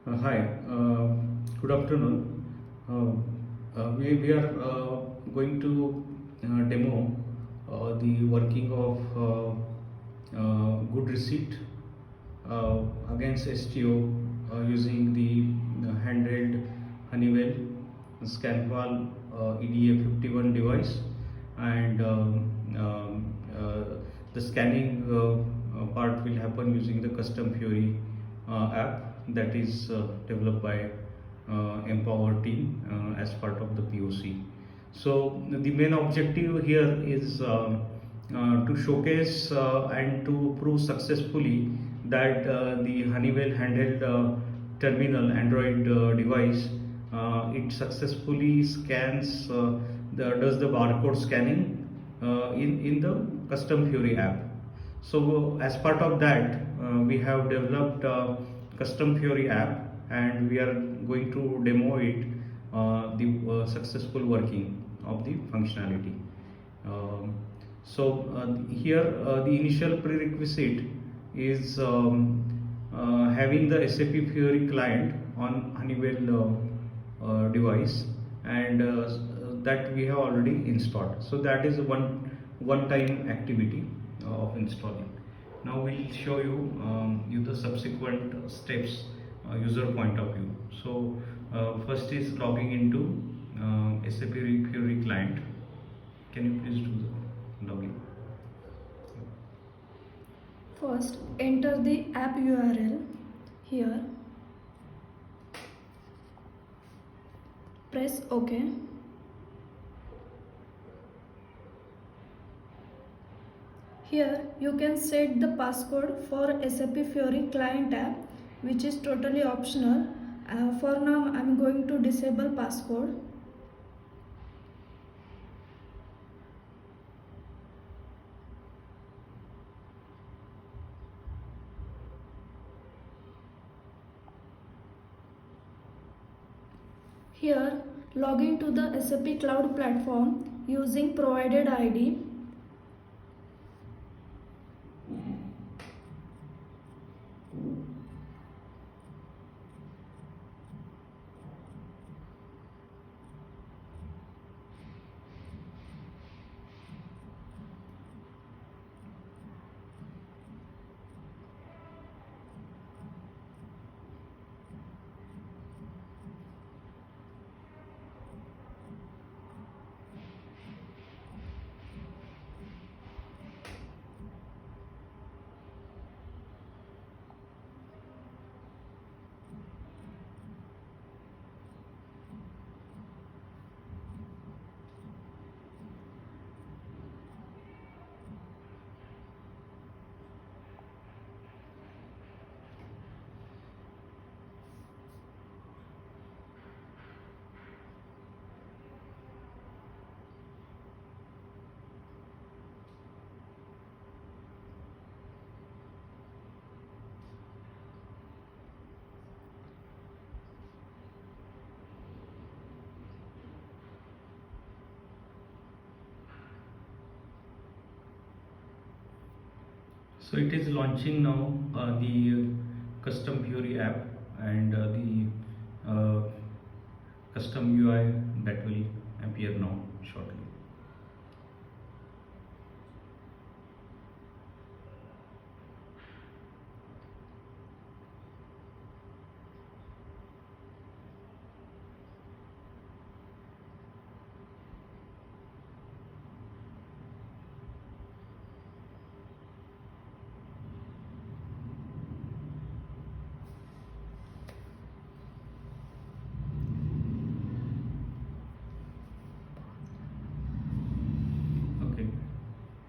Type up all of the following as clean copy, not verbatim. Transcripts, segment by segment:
Hi, good afternoon. Uh, we are going to demo the working of good receipt uh, against STO using the handheld Honeywell Scanpal EDA 51 device and the scanning part will happen using the custom Fury app that is developed by Empower team as part of the POC. So the main objective here is to showcase and to prove successfully that the Honeywell handheld terminal Android device it successfully scans does the barcode scanning in the custom Fury app. So as part of that, we have developed custom Fury app and we are going to demo it the successful working of the functionality. Um, Here the initial prerequisite is having the SAP Fury client on Honeywell device and that we have already installed. So that is one time activity of installing. Now we'll show you the subsequent steps user point of view. So first is logging into SAP Fury client. Can you please do the login? First, enter the app URL here. Press OK. Here you can set the passcode for SAP Fury client app, which is totally optional. For now, I am going to disable passcode. Here, log into the SAP Cloud platform using provided ID. So it is launching now the custom Fury app and the custom UI that will appear now shortly. Okay,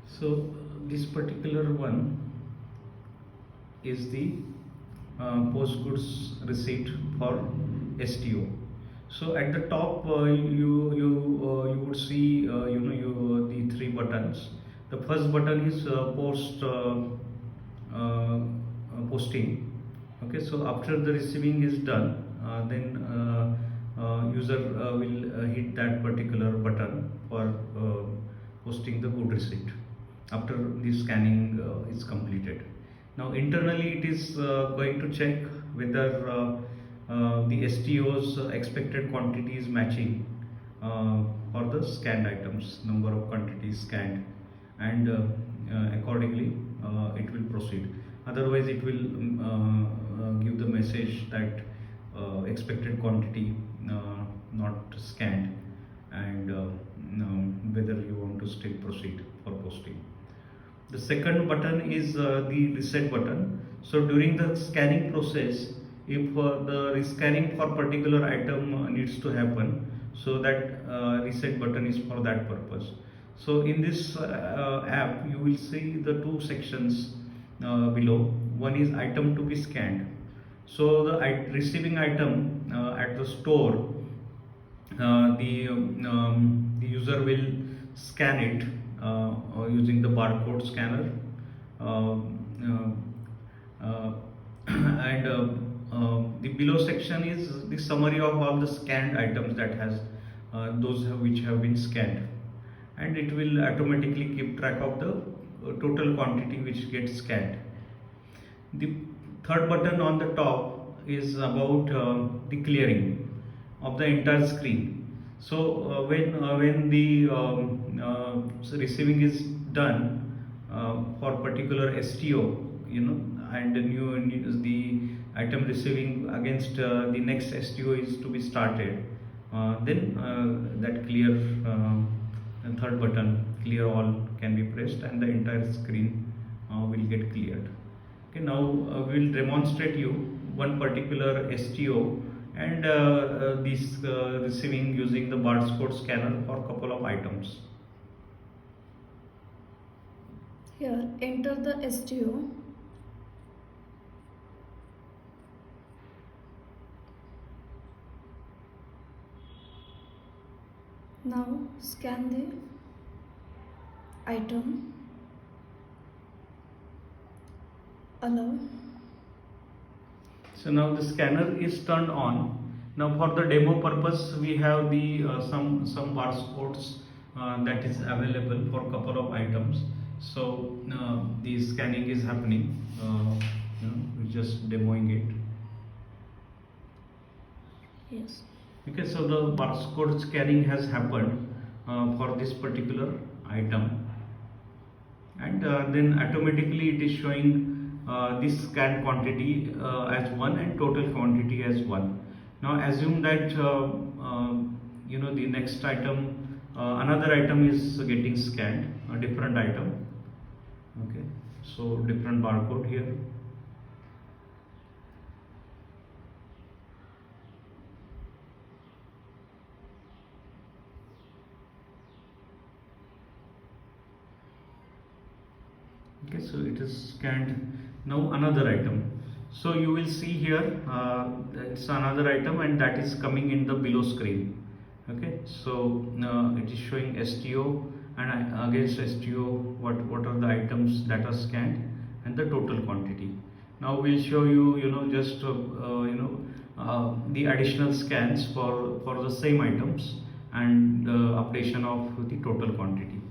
so this particular one is the post goods receipt for STO. So at the top you would see the three buttons. The first button is posting. Okay, so after the receiving is done, then user will hit that particular button for posting the good receipt after the scanning is completed. Now internally it is going to check whether the STO's expected quantity is matching for the scanned items, number of quantities scanned, and accordingly it will proceed. Otherwise, it will give the message that expected quantity not scanned, and whether you want to still proceed for posting. The second button is the reset button. So during the scanning process, if the rescanning for particular item needs to happen, so that reset button is for that purpose. So in this app, you will see the two sections below. One is item to be scanned. So the receiving item at the store, the user will scan it using the barcode scanner, uh, and the below section is the summary of all the scanned items that has those which have been scanned, and it will automatically keep track of the total quantity which gets scanned. The third button on the top is about the clearing of the entire screen. So when the receiving is done for particular STO, and the item receiving against the next STO is to be started, then that clear third button, clear all, can be pressed, and the entire screen will get cleared. Okay, now we will demonstrate you one particular STO and this receiving using the barcode scanner for a couple of items. Here, enter the STO. Now scan the item. Allow. So now the scanner is turned on. Now for the demo purpose, we have the some barcodes that is available for a couple of items. So the scanning is happening. We're just demoing it. Yes. Okay, so the barcode scanning has happened for this particular item, and then automatically it is showing this scanned quantity as 1 and total quantity as 1. Now assume that the next item, another item is getting scanned, a different item. Okay, so different barcode here. Okay, so it is scanned. Now another item. So you will see here it's another item, and that is coming in the below screen. Okay, so it is showing STO, and against STO what are the items that are scanned and the total quantity. Now we'll show you just the additional scans for the same items and the updation of the total quantity.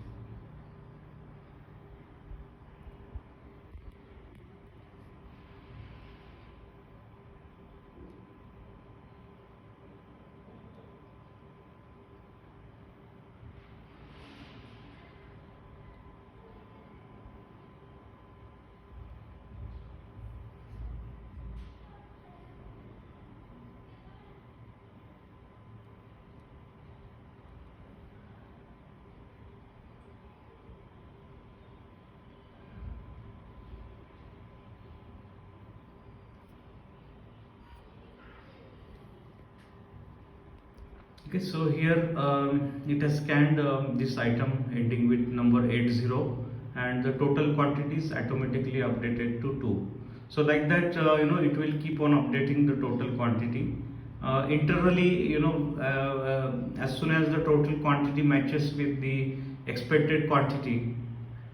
Okay, so here it has scanned this item ending with number 80, and the total quantity is automatically updated to 2. So like that, it will keep on updating the total quantity. Internally, as soon as the total quantity matches with the expected quantity,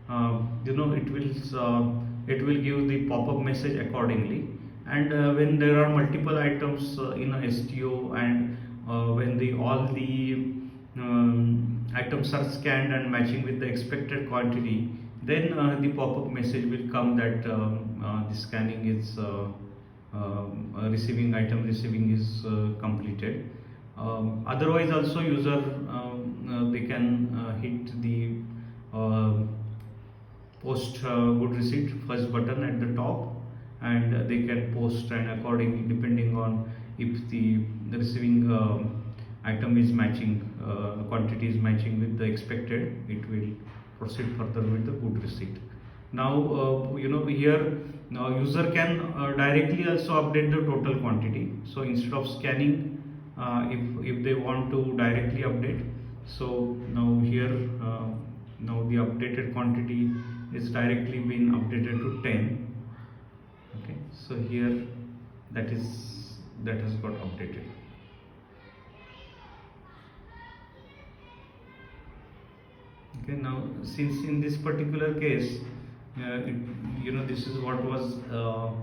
it will give the pop-up message accordingly. And when there are multiple items in a STO, and when all the items are scanned and matching with the expected quantity, then the pop-up message will come that the scanning is receiving is completed. Otherwise also user they can hit the post good receipt first button at the top, and they can post, and accordingly depending on if the receiving item is matching, quantity is matching with the expected, it will proceed further with the good receipt. Now here now user can directly also update the total quantity. So instead of scanning, if they want to directly update, so now here now the updated quantity is directly been updated to 10. Okay, so here that has got updated. Okay, now since in this particular case this is what was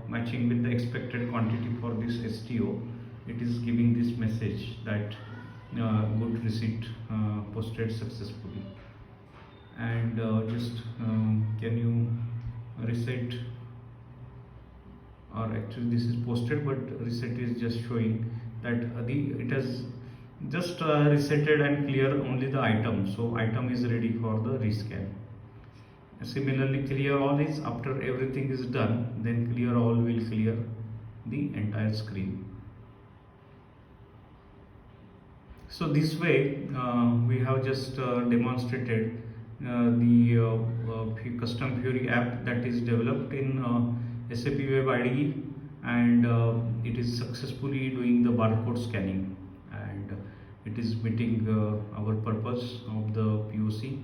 matching with the expected quantity for this STO, it is giving this message that good receipt posted successfully. And just can you reset, or actually this is posted but reset is just showing that it has just resetted and clear only the item, so item is ready for the rescan. Similarly, clear all is after everything is done, then clear all will clear the entire screen. So this way we have just demonstrated the custom Fiori app that is developed in SAP Web IDE, and it is successfully doing the barcode scanning, and it is meeting our purpose of the POC.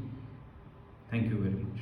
Thank you very much.